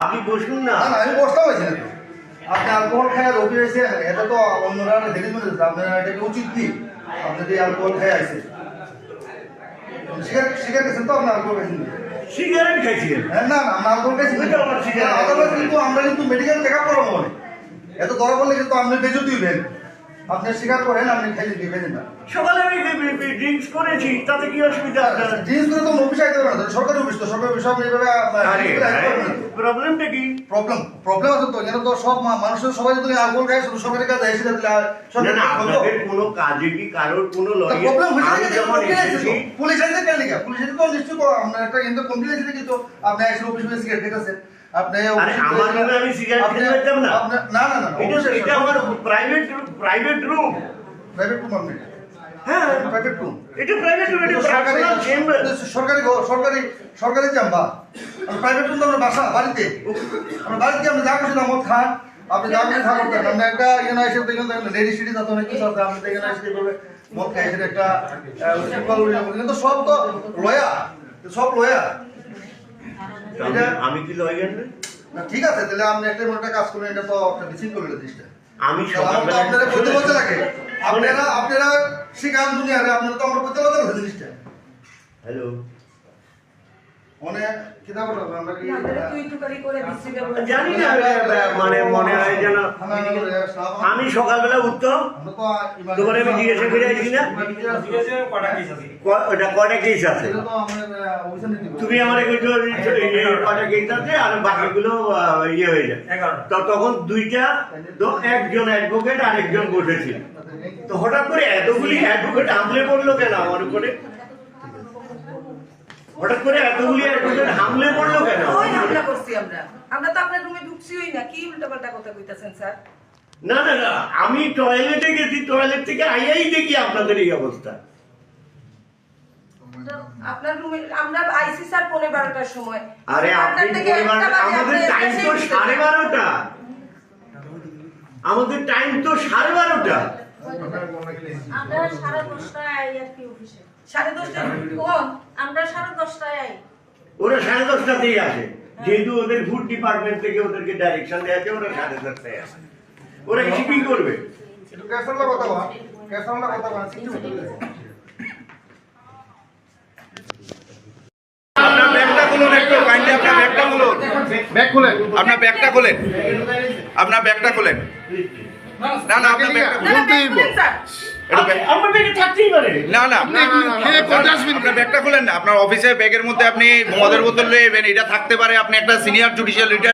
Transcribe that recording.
আপনি বসুন না। আমি বসতেও পারছি না। আপনি অ্যালকোহল খায় রোগী হয়েছে, এটা তো অন্যরা দেখে মনে হচ্ছে আপনার এটা কি উচিত নেই। আপনি যদি অ্যালকোহল খায় আছে সিগারেট খেয়েছেন তো আপনার অ্যালকোহল খাইছেন সিগারেট খাইছিলেন? হ্যাঁ না আমরা অ্যালকোহল খাইছি কিন্তু আমরা কিন্তু মেডিকেল চেক আপ করবো মনে এত ধরা পড়লে কিন্তু আপনি বেজতি হইবেন। আপনি স্বীকার করেন আপনি খাইছেন না। সকালে আমি ড্রিঙ্কস করেছি, তাতে কি অসুবিধা? ড্রিঙ্কস করে তো অফিস আইতে পারেন না, সরকারি অফিস তো সরকারি অফিস আপনি এভাবে প্রবলেমটা কি? প্রবলেম আছে তো এখানে তো সব মানুষের সবাই যদি অ্যালকোহল খায় শুধু সরকারি কাজ এসে না আপনাদের কোনো কাজে কি কারোর কোনো প্রবলেম হয়েছে পুলিশ আইতে কেন লিখা পুলিশ আইতে তো নিশ্চয় আপনার একটা কিন্তু কমপ্লেইন আছে কিন্তু আপনি এসে অফিস থেকে সিগারেট খেতেছেন আপনি আমার রুমে আমি সিগারেট খেতে পারতাম না? না এটা আমার প্রাইভেট রুম। প্রাইভেট রুম আপনি হ্যাঁ প্রাইভেট রুম এটা প্রাইভেট রুম, এটা পার্সোনাল চেম্বার। সরকারি চেম্বার প্রাইভেট রুম তো আমরা বাসা বাড়িতে আমরা বাড়িতে আপনি যা খুশি মদ খান আপনি যা খুশি খাবেন আপনি একটা এখানে এসে দেখেন লেডি সিটি যাতে অনেক কিছু আছে আপনি এখানে এসে এইভাবে মদ খাই সেটা একটা কিন্তু সব তো লয়ার সব লয়ার। আমি কি লয়ার না? ঠিক আছে তাহলে আপনি একটা মনে কাজ করলেন এটা তো একটা বিশৃঙ্খল জিনিসটা। আমি আপনারা বলতে বলতে লাগে আপনারা শিখান দুনিয়ারে আপনারা তো আমরা বলতে বলতে জিনিসটা। হ্যালো মনে কিতাব আমরা কি জানি না, মানে মনে হয় যেন আমি সকালবেলা উঠতাম তোমার আমি জিজ্ঞাসা করে আসছি না ওটা কটা কেস আছে, তুমি আমার কটা কেস আছে আর বাকিগুলো ইয়ে হয়ে যায়। তখন দুইটা একজন অ্যাডভোকেট আর একজন বসেছিল, তো হঠাৎ করে এতগুলি অ্যাডভোকেট হামলে পড়লো কেন আমার উপরে? হঠাৎ করে এতগুলি অ্যাডভোকেট হামলে পড়লো কেন? ওই হামলা করছি আমরা তো আপনার রুমে ঢুকছিই না, কি উল্টাপাল্টা কথা কইতাছেন স্যার? না না না, আমি টয়লেটে গেছি, টয়লেট থেকে আইয়াই দেখি আপনাদের এই অবস্থা। আপনার রুমে আমরা আইসি স্যার 12:30টার সময়। আরে আপনি আমাদের টাইম তো 12:30, আমাদের টাইম তো 12:30। আমরা 10:30টায় আই আর কি অফিসে। 10:30 কোন? আমরা 10:30টায় আই। ওরা 10:30টাতেই আসে, যেহেতু ওদের ফুড ডিপার্টমেন্ট থেকে ওদেরকে ডাইরেকশন দেওয়া আছে, ওরা 10:30টায় আসে। ওরা এসে কি করবে? একটু ক্যাসারলা কথা বল, ক্যাসারলা কথা বল। আপনার ব্যাগটা খুলুন একটু, কাইন্ডলি আপনার ব্যাগটা খুলুন। ব্যাগ খুলেন, আপনার ব্যাগটা খোলেন, আপনার ব্যাগটা খোলেন। না না আপনার ব্যাগটা খুলুন। আমার ব্যাগে থাকতেই পারে না না আপনার ব্যাগটা খুলেন না। আপনার অফিসে ব্যাগের মধ্যে আপনি মদের বোতল নেবেন, এটা থাকতে পারে। আপনি একটা সিনিয়র জুডিশিয়াল রিটায়ার